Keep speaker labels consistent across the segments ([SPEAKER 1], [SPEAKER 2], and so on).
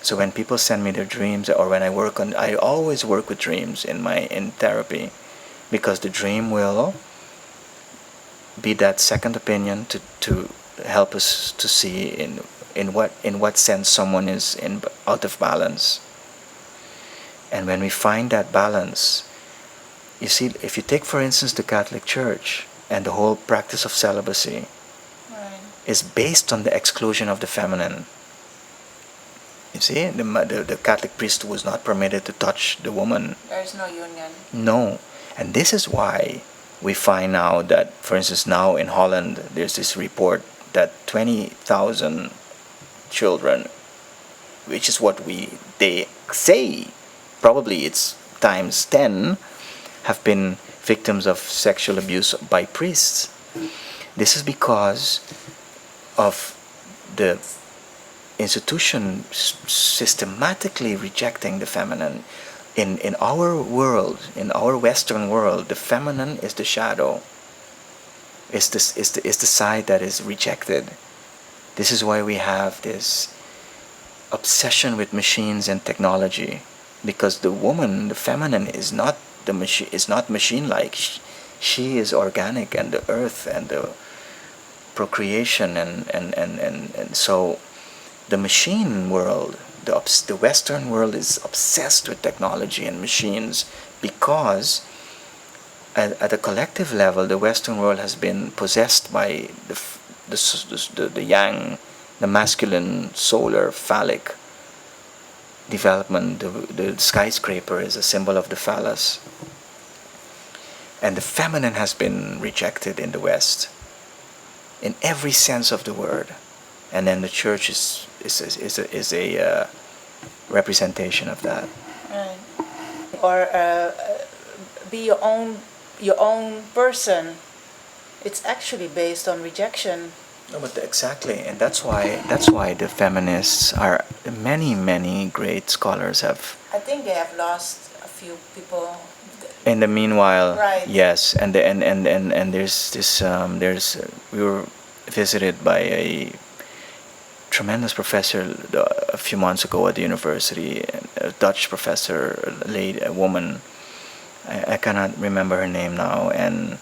[SPEAKER 1] So when people send me their dreams, or when I always work with dreams in therapy, because the dream will be that second opinion to help us to see in what sense someone is out of balance. And when we find that balance, you see, if you take for instance the Catholic Church, and the whole practice of celibacy
[SPEAKER 2] Right.
[SPEAKER 1] is based on the exclusion of the feminine. You see, the Catholic priest was not permitted to touch the woman.
[SPEAKER 2] There is no union.
[SPEAKER 1] No. And this is why we find now that, for instance, now in Holland, there's this report that 20,000 children, which is what they say, probably it's times 10, have been victims of sexual abuse by priests. This is because of the institution systematically rejecting the feminine. In our world, in our Western world, the feminine is the shadow. Is the side that is rejected. This is why we have this obsession with machines and technology, because the woman, the feminine, is not the machine. Is not machine-like. She is organic, and the earth and the procreation and so the machine world, the Western world is obsessed with technology and machines, because at a collective level, the Western world has been possessed by the yang, the masculine, solar, phallic development. The skyscraper is a symbol of the phallus, and the feminine has been rejected in the West, in every sense of the word. And then the church is a representation of that.
[SPEAKER 2] Right. Or be your own person. It's actually based on rejection.
[SPEAKER 1] No, but exactly, and that's why the feminists are many great scholars have.
[SPEAKER 2] I think they have lost a few people.
[SPEAKER 1] In the meanwhile,
[SPEAKER 2] Right.
[SPEAKER 1] yes, and there's this we were visited by a tremendous professor a few months ago at the university, a Dutch professor, a woman. I cannot remember her name now, and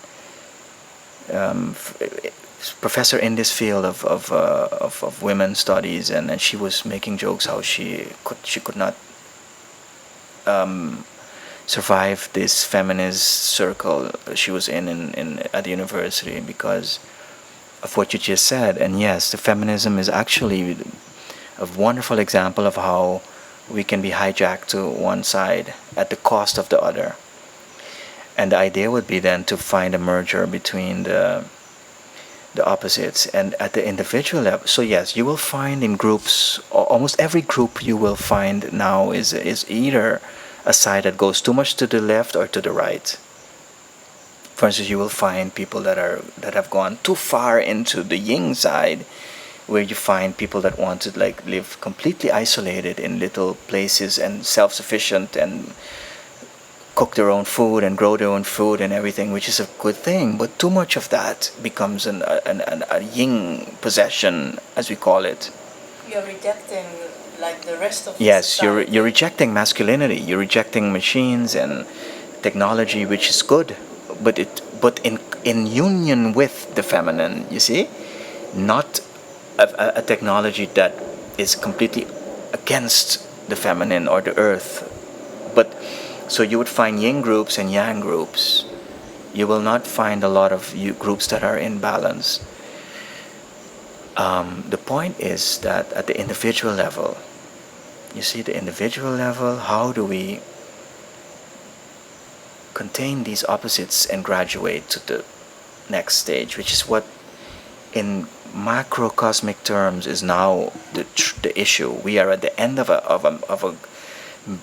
[SPEAKER 1] professor in this field of women's studies, and she was making jokes how she could not survive this feminist circle she was in at the university because of what you just said. And yes, the feminism is actually a wonderful example of how we can be hijacked to one side at the cost of the other. And the idea would be then to find a merger between the opposites and at the individual level. So yes, you will find in groups, almost every group you will find now is either a side that goes too much to the left or to the right. For instance, you will find people that have gone too far into the yin side, where you find people that want to like live completely isolated in little places and self-sufficient and cook their own food and grow their own food and everything, which is a good thing. But too much of that becomes a yin possession, as we call it.
[SPEAKER 2] You're rejecting like the rest of
[SPEAKER 1] Yes,
[SPEAKER 2] society.
[SPEAKER 1] you're rejecting masculinity. You're rejecting machines and technology, which is good, but in union with the feminine. You see, not a technology that is completely against the feminine or the earth. But so you would find yin groups and yang groups. You will not find a lot of groups that are in balance. The point is that at the individual level, you see, the individual level, how do we contain these opposites and graduate to the next stage, which is what in macrocosmic terms is now the issue. We are at the end of a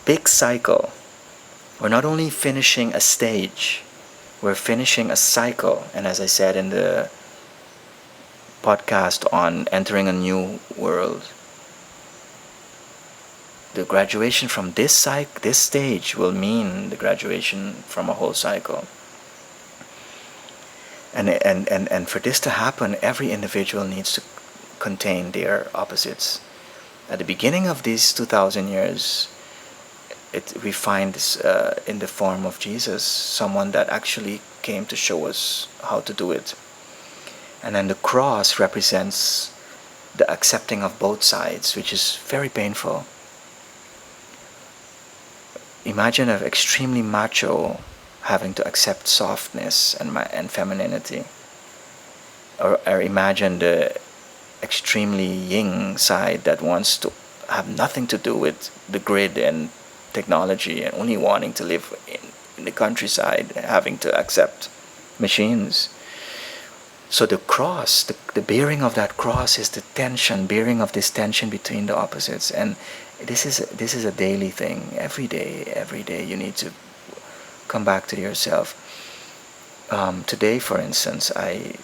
[SPEAKER 1] big cycle. We're not only finishing a stage, we're finishing a cycle. And as I said in the podcast on entering a new world, the graduation from this stage will mean the graduation from a whole cycle. And for this to happen, every individual needs to contain their opposites. At the beginning of these 2,000 years, we find this in the form of Jesus, someone that actually came to show us how to do it. And then the cross represents the accepting of both sides, which is very painful. Imagine an extremely macho having to accept softness and femininity. Or imagine the extremely yin side that wants to have nothing to do with the grid and technology and only wanting to live in the countryside, having to accept machines. So the cross, the bearing of that cross is the tension, bearing of this tension between the opposites. And this is a daily thing. Every day you need to come back to yourself. Today, for instance,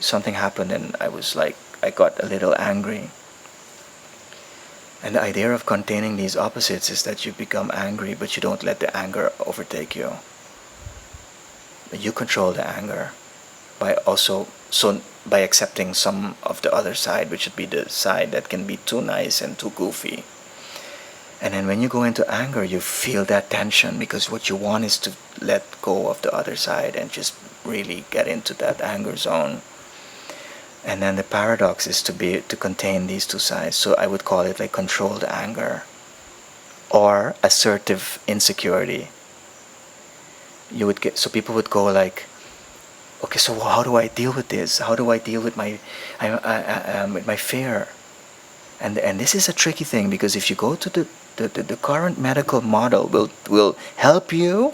[SPEAKER 1] something happened and I got a little angry. And the idea of containing these opposites is that you become angry, but you don't let the anger overtake you. But you control the anger by accepting some of the other side, which would be the side that can be too nice and too goofy. And then when you go into anger, you feel that tension, because what you want is to let go of the other side and just really get into that anger zone. And then the paradox is to contain these two sides. So I would call it like controlled anger or assertive insecurity. So people would go like, okay, so how do I deal with this? How do I deal with my fear? And this is a tricky thing, because if you go to the current medical model will help you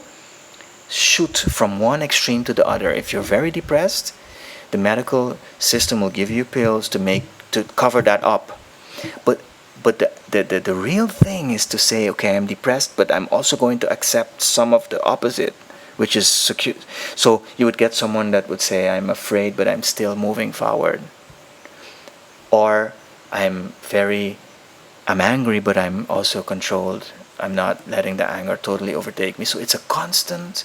[SPEAKER 1] shoot from one extreme to the other. If you're very depressed, the medical system will give you pills to cover that up. But the real thing is to say, okay, I'm depressed, but I'm also going to accept some of the opposite, which is secure. So you would get someone that would say, I'm afraid, but I'm still moving forward. Or I'm angry, but I'm also controlled. I'm not letting the anger totally overtake me. So it's a constant.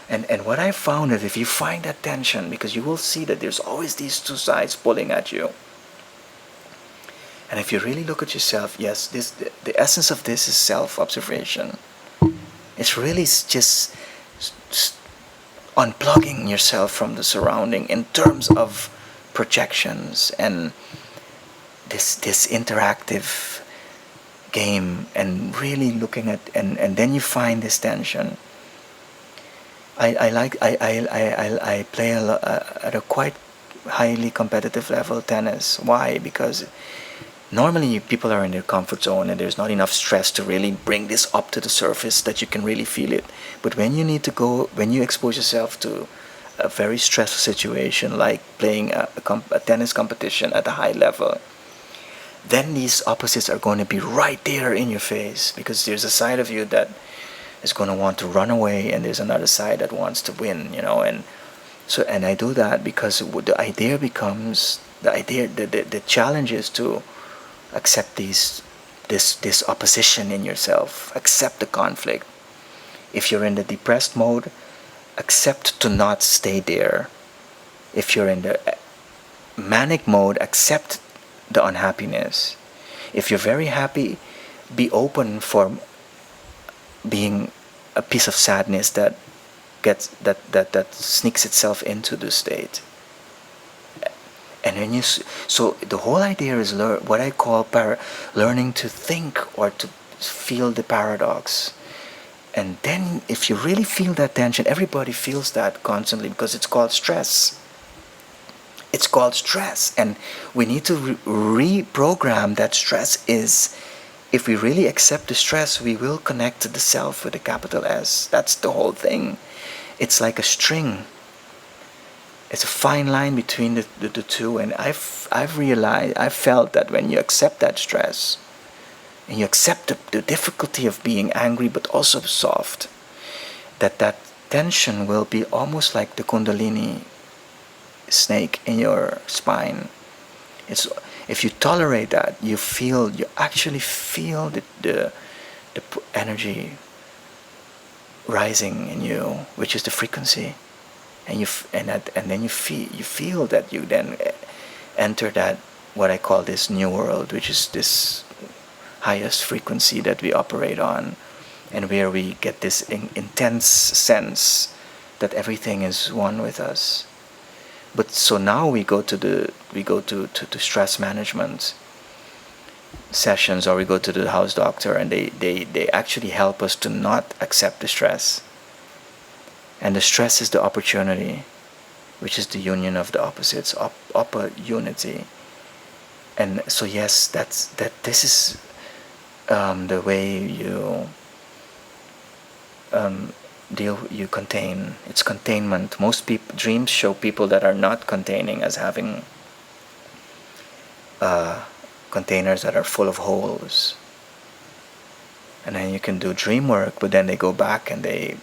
[SPEAKER 1] And what I found is, if you find that tension, because you will see that there's always these two sides pulling at you. And if you really look at yourself, yes, the essence of this is self-observation. It's really just unplugging yourself from the surrounding in terms of projections and this interactive game, and really looking at and then you find this tension. I play at a quite highly competitive level tennis. Why? Because normally people are in their comfort zone and there's not enough stress to really bring this up to the surface that you can really feel it. But when you expose yourself to a very stressful situation, like playing a tennis competition at a high level, then these opposites are going to be right there in your face, because there's a side of you that is going to want to run away, and there's another side that wants to win, and I do that because the idea becomes the challenge is to accept this opposition in yourself. Accept the conflict. If you're in the depressed mode, accept to not stay there. If you're in the manic mode, accept the unhappiness. If you're very happy, be open for being a piece of sadness that sneaks itself into the state. And when so the whole idea is what I call learning to think or to feel the paradox. And then if you really feel that tension, everybody feels that constantly, because it's called stress. It's called stress, and we need to reprogram that stress is. If we really accept the stress, we will connect to the self with a capital S. That's the whole thing. It's like a string. It's a fine line between the two, and I've realized, I've felt that when you accept that stress, and you accept the difficulty of being angry but also soft, that tension will be almost like the Kundalini snake in your spine. If you tolerate that, you actually feel the energy rising in you, which is the frequency, and then you feel that you then enter that what I call this new world, which is this highest frequency that we operate on, and where we get this intense sense that everything is one with us. But so now we go to stress management sessions, or we go to the house doctor, and they actually help us to not accept the stress. And the stress is the opportunity, which is the union of the opposites, upper unity. And so yes, this is the way you you contain. It's containment. Most dreams show people that are not containing as having containers that are full of holes. And then you can do dream work, but then they go back and they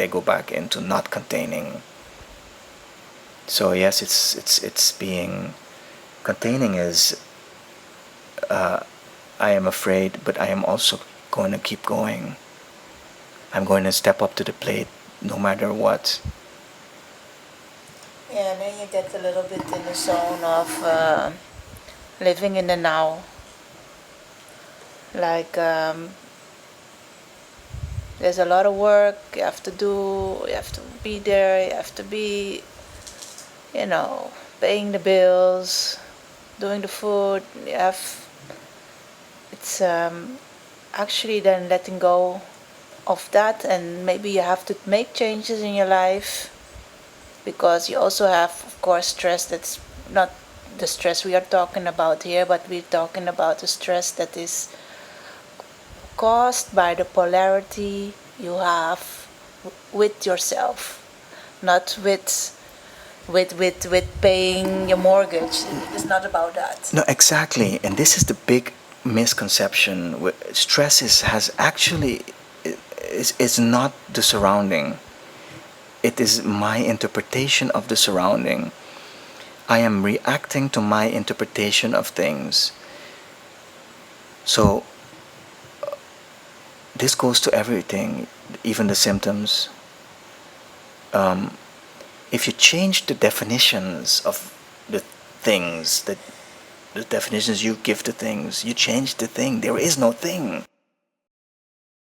[SPEAKER 1] go back into not containing. So yes, it's being containing is I am afraid, but I am also going to keep going. I'm going to step up to the plate no matter what.
[SPEAKER 2] Yeah, and then you get a little bit in the zone of living in the now. Like there's a lot of work you have to do, you have to be there, you have to be, paying the bills, doing the food. It's actually then letting go of that, and maybe you have to make changes in your life, because you also have, of course, stress that's not the stress we are talking about here, but we're talking about the stress that is caused by the polarity you have with yourself, not with paying your mortgage. It's not about that.
[SPEAKER 1] No, exactly, and this is the big misconception. Stress is not the surrounding. It is my interpretation of the surrounding. I am reacting to my interpretation of things. So this goes to everything, even the symptoms. If you change the definitions of the things, the definitions you give to things, you change the thing. There is no thing.